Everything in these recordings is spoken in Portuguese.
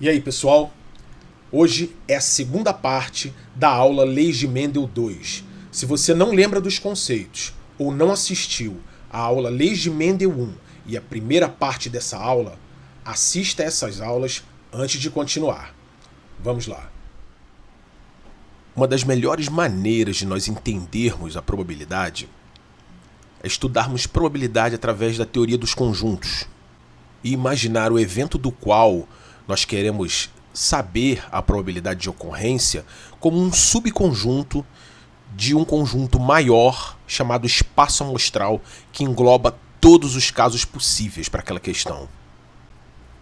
E aí, pessoal? Hoje é a segunda parte da aula Leis de Mendel 2. Se você não lembra dos conceitos ou não assistiu à aula Leis de Mendel 1 e a primeira parte dessa aula, assista essas aulas antes de continuar. Vamos lá. Uma das melhores maneiras de nós entendermos a probabilidade é estudarmos probabilidade através da teoria dos conjuntos e imaginar o evento do qual nós queremos saber a probabilidade de ocorrência como um subconjunto de um conjunto maior chamado espaço amostral que engloba todos os casos possíveis para aquela questão.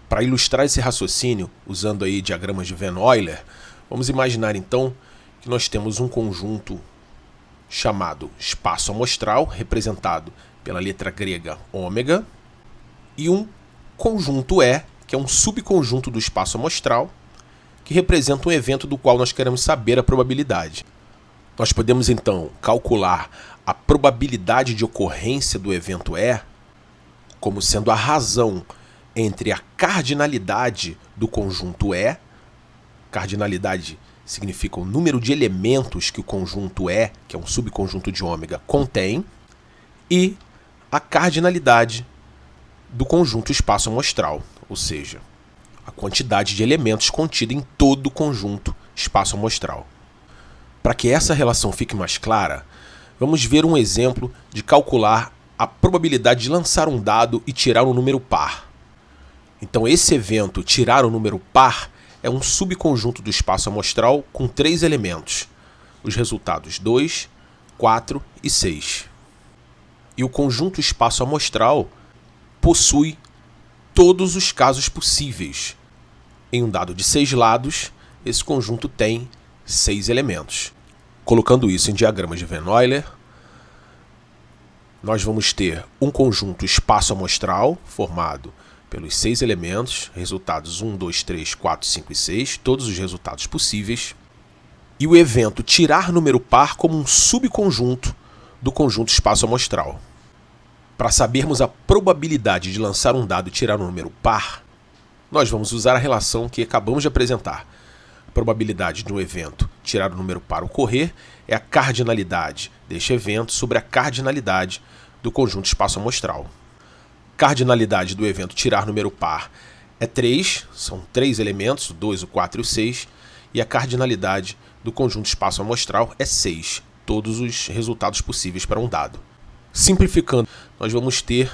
Para ilustrar esse raciocínio, usando aí diagramas de Venn-Euler, vamos imaginar então que nós temos um conjunto chamado espaço amostral, representado pela letra grega ômega, e um conjunto E, que é um subconjunto do espaço amostral, que representa um evento do qual nós queremos saber a probabilidade. Nós podemos então calcular a probabilidade de ocorrência do evento E como sendo a razão entre a cardinalidade do conjunto E, cardinalidade significa o número de elementos que o conjunto E, que é um subconjunto de ômega, contém, e a cardinalidade do conjunto espaço amostral, ou seja, a quantidade de elementos contida em todo o conjunto espaço amostral. Para que essa relação fique mais clara, vamos ver um exemplo de calcular a probabilidade de lançar um dado e tirar um número par. Então esse evento, tirar um número par, é um subconjunto do espaço amostral com 3 elementos, os resultados 2, 4 e 6. E o conjunto espaço amostral possui todos os casos possíveis. Em um dado de 6 lados, esse conjunto tem 6 elementos. Colocando isso em diagramas de Venn-Euler, nós vamos ter um conjunto espaço amostral formado pelos 6 elementos, resultados 1, 2, 3, 4, 5 e 6, todos os resultados possíveis, e o evento tirar número par como um subconjunto do conjunto espaço amostral. Para sabermos a probabilidade de lançar um dado e tirar um número par, nós vamos usar a relação que acabamos de apresentar. A probabilidade de um evento tirar o número par ocorrer é a cardinalidade deste evento sobre a cardinalidade do conjunto espaço amostral. Cardinalidade do evento tirar número par é 3, são 3 elementos, o 2, o 4 e o 6, e a cardinalidade do conjunto espaço amostral é 6, todos os resultados possíveis para um dado. Simplificando, nós vamos ter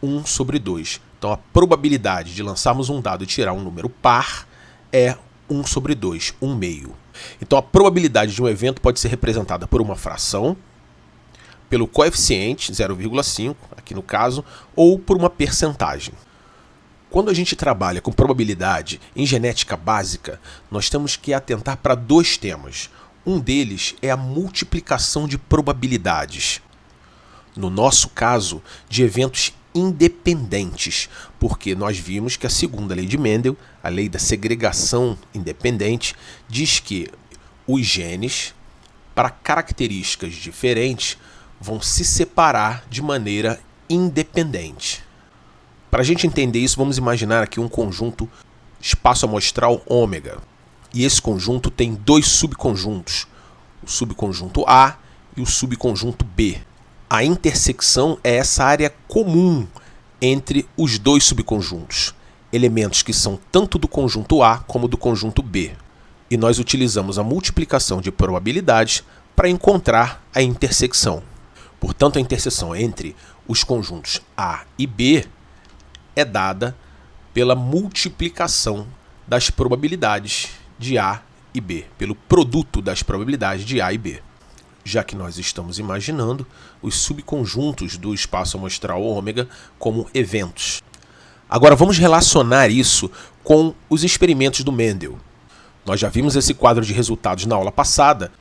1 sobre 2. Então a probabilidade de lançarmos um dado e tirar um número par é 1 sobre 2, 1 meio. Então a probabilidade de um evento pode ser representada por uma fração, pelo coeficiente, 0,5, aqui no caso, ou por uma percentagem. Quando a gente trabalha com probabilidade em genética básica, nós temos que atentar para 2 temas. Um deles é a multiplicação de probabilidades. No nosso caso, de eventos independentes, porque nós vimos que a segunda lei de Mendel, a lei da segregação independente, diz que os genes, para características diferentes, vão se separar de maneira independente. Para a gente entender isso, vamos imaginar aqui um conjunto espaço amostral ômega. E esse conjunto tem 2 subconjuntos, o subconjunto A e o subconjunto B. A intersecção é essa área comum entre os 2 subconjuntos, elementos que são tanto do conjunto A como do conjunto B. E nós utilizamos a multiplicação de probabilidades para encontrar a intersecção. Portanto, a interseção entre os conjuntos A e B é dada pela multiplicação das probabilidades de A e B, pelo produto das probabilidades de A e B. Já que nós estamos imaginando os subconjuntos do espaço amostral ômega como eventos. Agora vamos relacionar isso com os experimentos do Mendel. Nós já vimos esse quadro de resultados na aula passada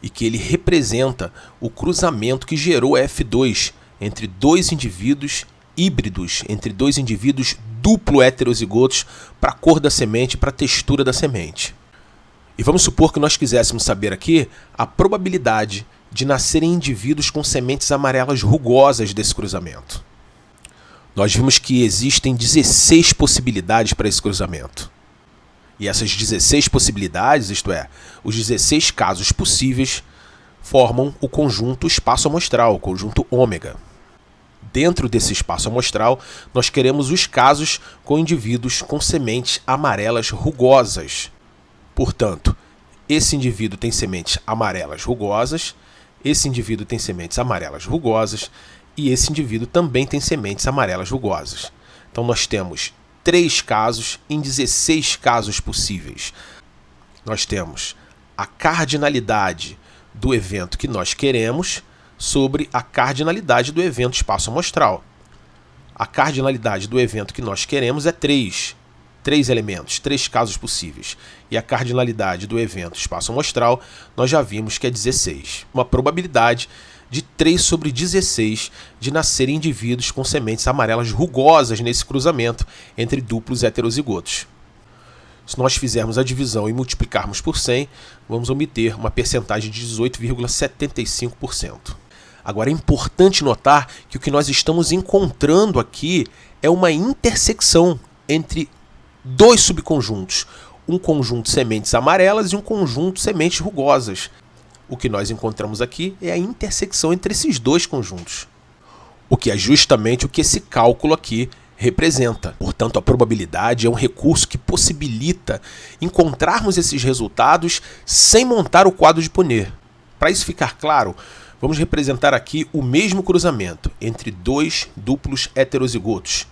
e que ele representa o cruzamento que gerou F2 entre 2 indivíduos híbridos, entre 2 indivíduos duplo heterozigotos para a cor da semente e para a textura da semente. E vamos supor que nós quiséssemos saber aqui a probabilidade de nascerem indivíduos com sementes amarelas rugosas desse cruzamento. Nós vimos que existem 16 possibilidades para esse cruzamento. E essas 16 possibilidades, isto é, os 16 casos possíveis, formam o conjunto espaço amostral, o conjunto ômega. Dentro desse espaço amostral, nós queremos os casos com indivíduos com sementes amarelas rugosas. Portanto, esse indivíduo tem sementes amarelas rugosas, esse indivíduo tem sementes amarelas rugosas e esse indivíduo também tem sementes amarelas rugosas. Então nós temos 3 casos em 16 casos possíveis. Nós temos a cardinalidade do evento que nós queremos sobre a cardinalidade do evento espaço amostral. A cardinalidade do evento que nós queremos é 3 elementos, 3 casos possíveis. E a cardinalidade do evento espaço amostral, nós já vimos que é 16. Uma probabilidade de 3 sobre 16 de nascerem indivíduos com sementes amarelas rugosas nesse cruzamento entre duplos heterozigotos. Se nós fizermos a divisão e multiplicarmos por 100, vamos obter uma percentagem de 18,75%. Agora é importante notar que o que nós estamos encontrando aqui é uma intersecção entre 2 subconjuntos, um conjunto de sementes amarelas e um conjunto de sementes rugosas. O que nós encontramos aqui é a intersecção entre esses 2 conjuntos, o que é justamente o que esse cálculo aqui representa. Portanto, a probabilidade é um recurso que possibilita encontrarmos esses resultados sem montar o quadro de Punnett. Para isso ficar claro, vamos representar aqui o mesmo cruzamento entre 2 duplos heterozigotos,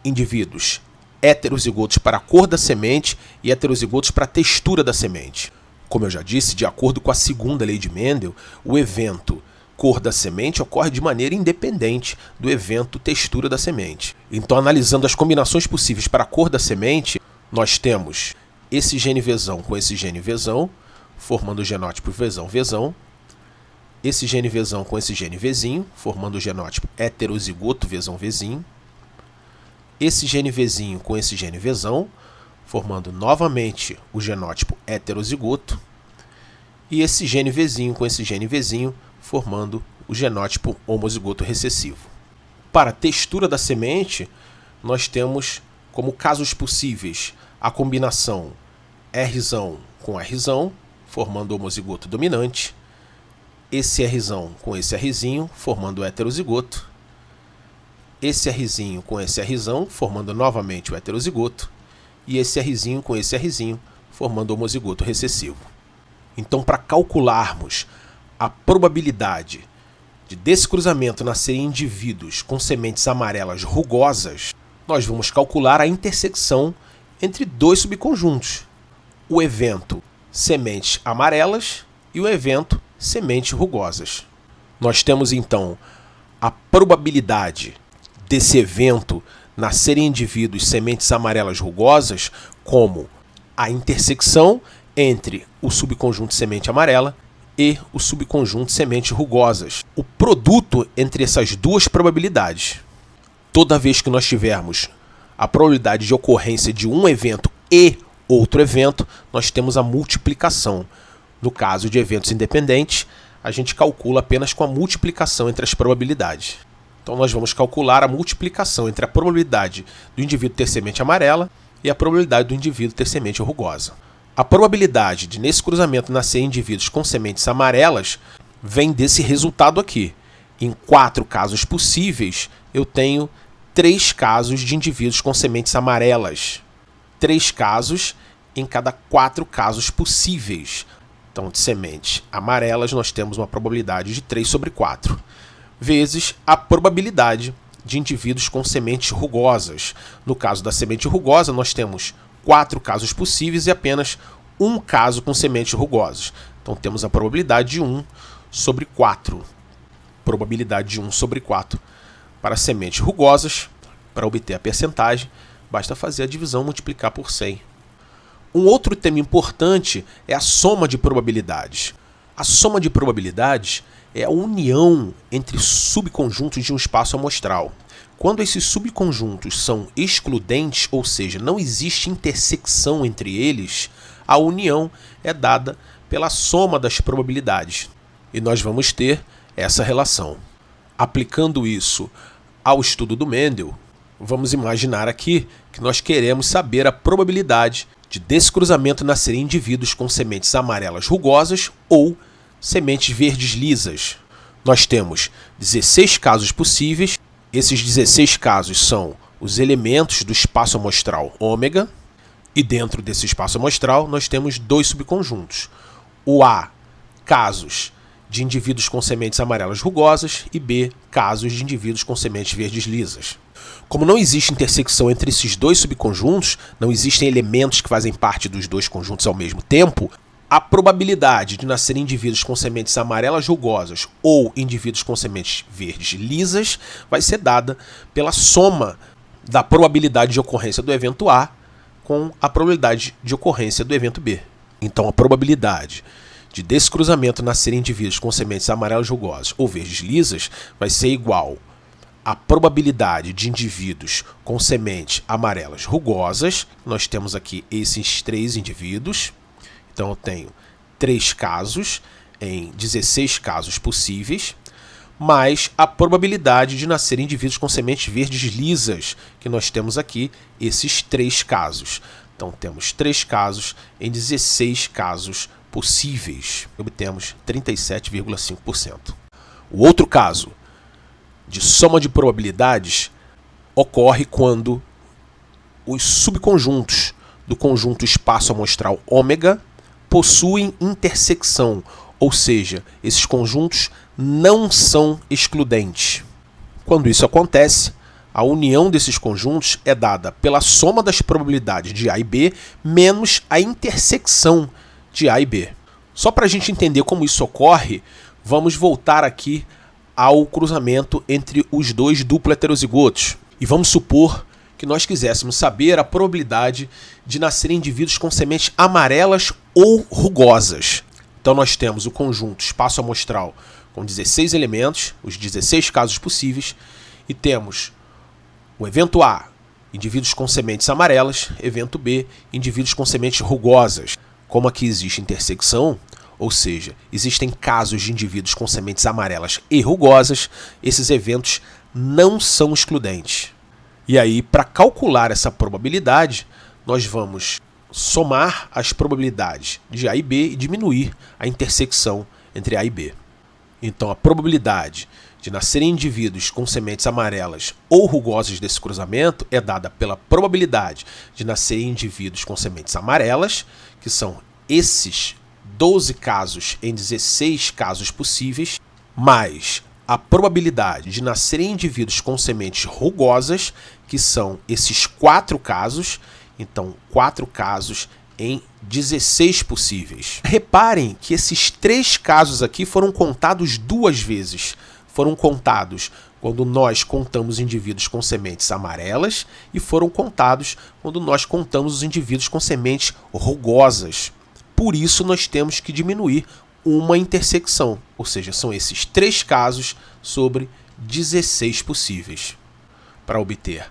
indivíduos heterozigotos para a cor da semente e heterozigotos para a textura da semente. Como eu já disse, de acordo com a segunda lei de Mendel, o evento cor da semente ocorre de maneira independente do evento textura da semente. Então, analisando as combinações possíveis para a cor da semente, nós temos esse gene Vzão com esse gene Vzão, formando o genótipo Vzão-Vzão, esse gene Vzão com esse gene Vzinho, formando o genótipo heterozigoto Vzão-Vzinho, esse gene Vzinho com esse gene Vzão, formando novamente o genótipo heterozigoto, e esse gene Vzinho com esse gene Vzinho, formando o genótipo homozigoto recessivo. Para a textura da semente, nós temos como casos possíveis a combinação Rzão com Rzão, formando o homozigoto dominante, esse Rzão com esse Rzinho, formando o heterozigoto, esse Rzinho com esse Rzão, formando novamente o heterozigoto, e esse Rzinho com esse Rzinho, formando o homozigoto recessivo. Então, para calcularmos a probabilidade desse cruzamento nascerem indivíduos com sementes amarelas rugosas, nós vamos calcular a intersecção entre 2 subconjuntos, o evento sementes amarelas e o evento sementes rugosas. Nós temos então a probabilidade desse evento nascerem indivíduos sementes amarelas rugosas como a intersecção entre o subconjunto semente amarela e o subconjunto sementes rugosas. O produto entre essas 2 probabilidades. Toda vez que nós tivermos a probabilidade de ocorrência de um evento e outro evento, nós temos a multiplicação. No caso de eventos independentes, a gente calcula apenas com a multiplicação entre as probabilidades. Então nós vamos calcular a multiplicação entre a probabilidade do indivíduo ter semente amarela e a probabilidade do indivíduo ter semente rugosa. A probabilidade de nesse cruzamento nascer indivíduos com sementes amarelas vem desse resultado aqui. Em 4 casos possíveis, eu tenho 3 casos de indivíduos com sementes amarelas. 3 casos em cada 4 casos possíveis. Então, de sementes amarelas, nós temos uma probabilidade de 3 sobre 4, vezes a probabilidade de indivíduos com sementes rugosas. No caso da semente rugosa, nós temos 4 casos possíveis e apenas um caso com sementes rugosas. Então, temos a probabilidade de 1 sobre 4. Probabilidade de 1 sobre 4 para sementes rugosas. Para obter a percentagem, basta fazer a divisão e multiplicar por 100. Um outro tema importante é a soma de probabilidades. A soma de probabilidades é a união entre subconjuntos de um espaço amostral. Quando esses subconjuntos são excludentes, ou seja, não existe intersecção entre eles, a união é dada pela soma das probabilidades. E nós vamos ter essa relação. Aplicando isso ao estudo do Mendel, vamos imaginar aqui que nós queremos saber a probabilidade de desse cruzamento nascerem indivíduos com sementes amarelas rugosas ou sementes verdes lisas. Nós temos 16 casos possíveis. Esses 16 casos são os elementos do espaço amostral ômega, e dentro desse espaço amostral nós temos dois subconjuntos. O A, casos de indivíduos com sementes amarelas rugosas, e B, casos de indivíduos com sementes verdes lisas. Como não existe intersecção entre esses dois subconjuntos, não existem elementos que fazem parte dos dois conjuntos ao mesmo tempo, a probabilidade de nascerem indivíduos com sementes amarelas rugosas ou indivíduos com sementes verdes lisas vai ser dada pela soma da probabilidade de ocorrência do evento A com a probabilidade de ocorrência do evento B. Então, a probabilidade de desse cruzamento nascerem indivíduos com sementes amarelas rugosas ou verdes lisas vai ser igual à probabilidade de indivíduos com sementes amarelas rugosas. Nós temos aqui esses 3 indivíduos. Então, eu tenho 3 casos em 16 casos possíveis, mais a probabilidade de nascerem indivíduos com sementes verdes lisas, que nós temos aqui esses 3 casos. Então, temos 3 casos em 16 casos possíveis. Obtemos 37,5%. O outro caso de soma de probabilidades ocorre quando os subconjuntos do conjunto espaço amostral ômega possuem intersecção, ou seja, esses conjuntos não são excludentes. Quando isso acontece, a união desses conjuntos é dada pela soma das probabilidades de A e B menos a intersecção de A e B. Só para a gente entender como isso ocorre, vamos voltar aqui ao cruzamento entre os dois duplo heterozigotos. E vamos supor que nós quiséssemos saber a probabilidade de nascerem indivíduos com sementes amarelas ou rugosas. Então nós temos o conjunto espaço amostral com 16 elementos, os 16 casos possíveis, e temos o evento A, indivíduos com sementes amarelas, evento B, indivíduos com sementes rugosas. Como aqui existe intersecção, ou seja, existem casos de indivíduos com sementes amarelas e rugosas, esses eventos não são excludentes. E aí, para calcular essa probabilidade, nós vamos somar as probabilidades de A e B e diminuir a intersecção entre A e B. Então, a probabilidade de nascerem indivíduos com sementes amarelas ou rugosas desse cruzamento é dada pela probabilidade de nascerem indivíduos com sementes amarelas, que são esses 12 casos em 16 casos possíveis, mais a probabilidade de nascerem indivíduos com sementes rugosas, que são esses 4 casos, então 4 casos em 16 possíveis. Reparem que esses 3 casos aqui foram contados 2 vezes. Foram contados quando nós contamos indivíduos com sementes amarelas e foram contados quando nós contamos os indivíduos com sementes rugosas. Por isso, nós temos que diminuir uma intersecção, ou seja, são esses 3 casos sobre 16 possíveis. Para obter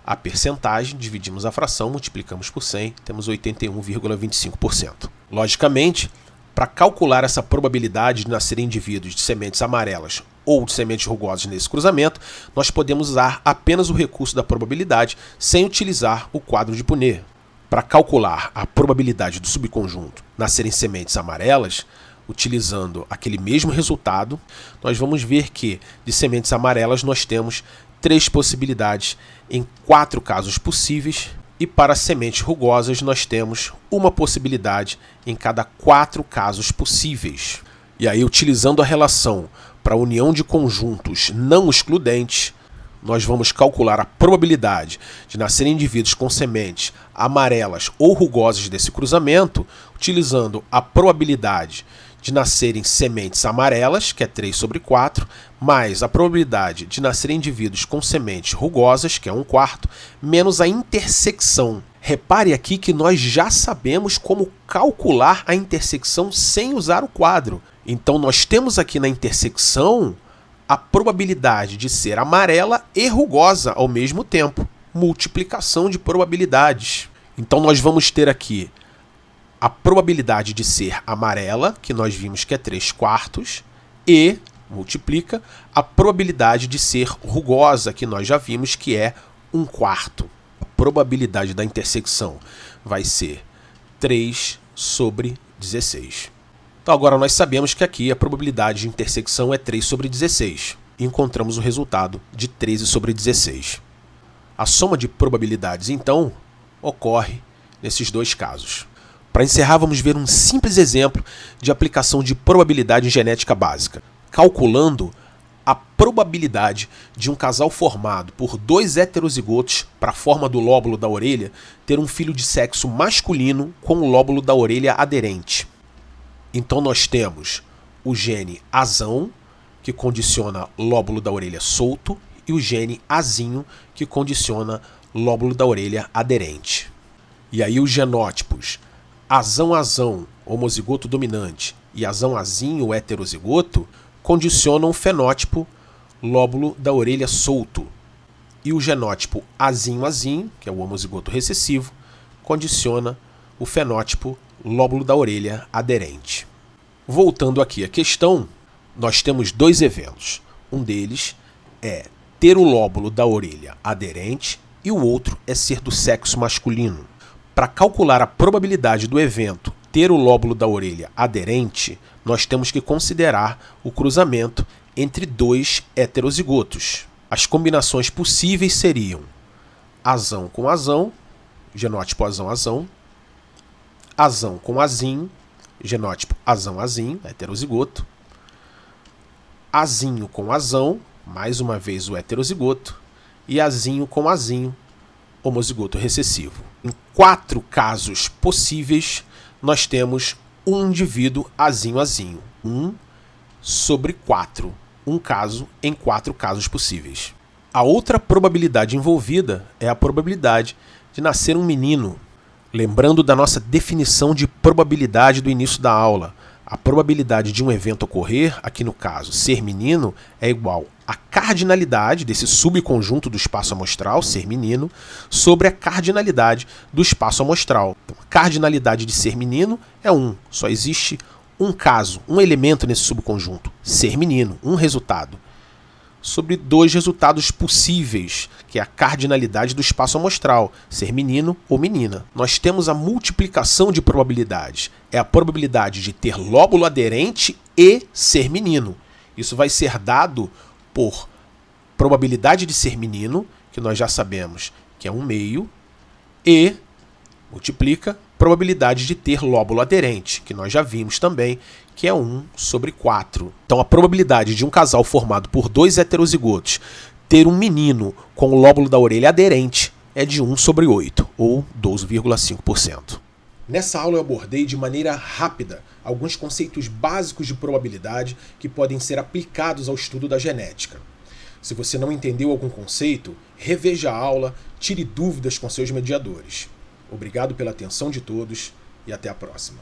a percentagem, dividimos a fração, multiplicamos por 100, temos 81,25%. Logicamente, para calcular essa probabilidade de nascerem indivíduos de sementes amarelas ou de sementes rugosas nesse cruzamento, nós podemos usar apenas o recurso da probabilidade sem utilizar o quadro de Punnett. Para calcular a probabilidade do subconjunto nascerem sementes amarelas, utilizando aquele mesmo resultado, nós vamos ver que de sementes amarelas nós temos 3 possibilidades em 4 casos possíveis, e para sementes rugosas nós temos uma possibilidade em cada 4 casos possíveis. E aí, utilizando a relação para a união de conjuntos não excludentes, nós vamos calcular a probabilidade de nascerem indivíduos com sementes amarelas ou rugosas desse cruzamento, utilizando a probabilidade de nascerem sementes amarelas, que é 3 sobre 4, mais a probabilidade de nascerem indivíduos com sementes rugosas, que é 1/4, menos a intersecção. Repare aqui que nós já sabemos como calcular a intersecção sem usar o quadro. Então nós temos aqui na intersecção a probabilidade de ser amarela e rugosa ao mesmo tempo. Multiplicação de probabilidades. Então nós vamos ter aqui a probabilidade de ser amarela, que nós vimos que é 3/4, e multiplica a probabilidade de ser rugosa, que nós já vimos que é 1/4. A probabilidade da intersecção vai ser 3 sobre 16. Então agora nós sabemos que aqui a probabilidade de intersecção é 3 sobre 16. E encontramos o resultado de 13 sobre 16. A soma de probabilidades, então, ocorre nesses dois casos. Para encerrar, vamos ver um simples exemplo de aplicação de probabilidade em genética básica, calculando a probabilidade de um casal formado por dois heterozigotos para a forma do lóbulo da orelha ter um filho de sexo masculino com o lóbulo da orelha aderente. Então nós temos o gene azão, que condiciona lóbulo da orelha solto, e o gene azinho, que condiciona lóbulo da orelha aderente. E aí os genótipos azão-azão, homozigoto dominante, e azão-azinho, heterozigoto, condicionam o fenótipo lóbulo da orelha solto. E o genótipo azinho-azinho, que é o homozigoto recessivo, condiciona o fenótipo lóbulo da orelha aderente. Voltando aqui à questão, nós temos dois eventos. Um deles é ter o lóbulo da orelha aderente e o outro é ser do sexo masculino. Para calcular a probabilidade do evento ter o lóbulo da orelha aderente, nós temos que considerar o cruzamento entre dois heterozigotos. As combinações possíveis seriam azão com azão, genótipo azão-azão, azão com azinho, genótipo azão-azinho, heterozigoto, azinho com azão, mais uma vez o heterozigoto, e azinho com azinho, homozigoto recessivo. Em 4 casos possíveis, nós temos um indivíduo azinho-azinho. 1 sobre 4. Um caso em 4 casos possíveis. A outra probabilidade envolvida é a probabilidade de nascer um menino. Lembrando da nossa definição de probabilidade do início da aula, a probabilidade de um evento ocorrer, aqui no caso ser menino, é igual à cardinalidade desse subconjunto do espaço amostral, ser menino, sobre a cardinalidade do espaço amostral. Então, a cardinalidade de ser menino é 1. Só existe um caso, um elemento nesse subconjunto, ser menino, um resultado. Sobre 2 resultados possíveis, que é a cardinalidade do espaço amostral, ser menino ou menina. Nós temos a multiplicação de probabilidades. É a probabilidade de ter lóbulo aderente e ser menino. Isso vai ser dado por probabilidade de ser menino, que nós já sabemos que é 1/2, e multiplica probabilidade de ter lóbulo aderente, que nós já vimos também, que é 1 sobre 4. Então a probabilidade de um casal formado por 2 heterozigotos ter um menino com o lóbulo da orelha aderente é de 1 sobre 8, ou 12,5%. Nessa aula eu abordei de maneira rápida alguns conceitos básicos de probabilidade que podem ser aplicados ao estudo da genética. Se você não entendeu algum conceito, reveja a aula, tire dúvidas com seus mediadores. Obrigado pela atenção de todos e até a próxima.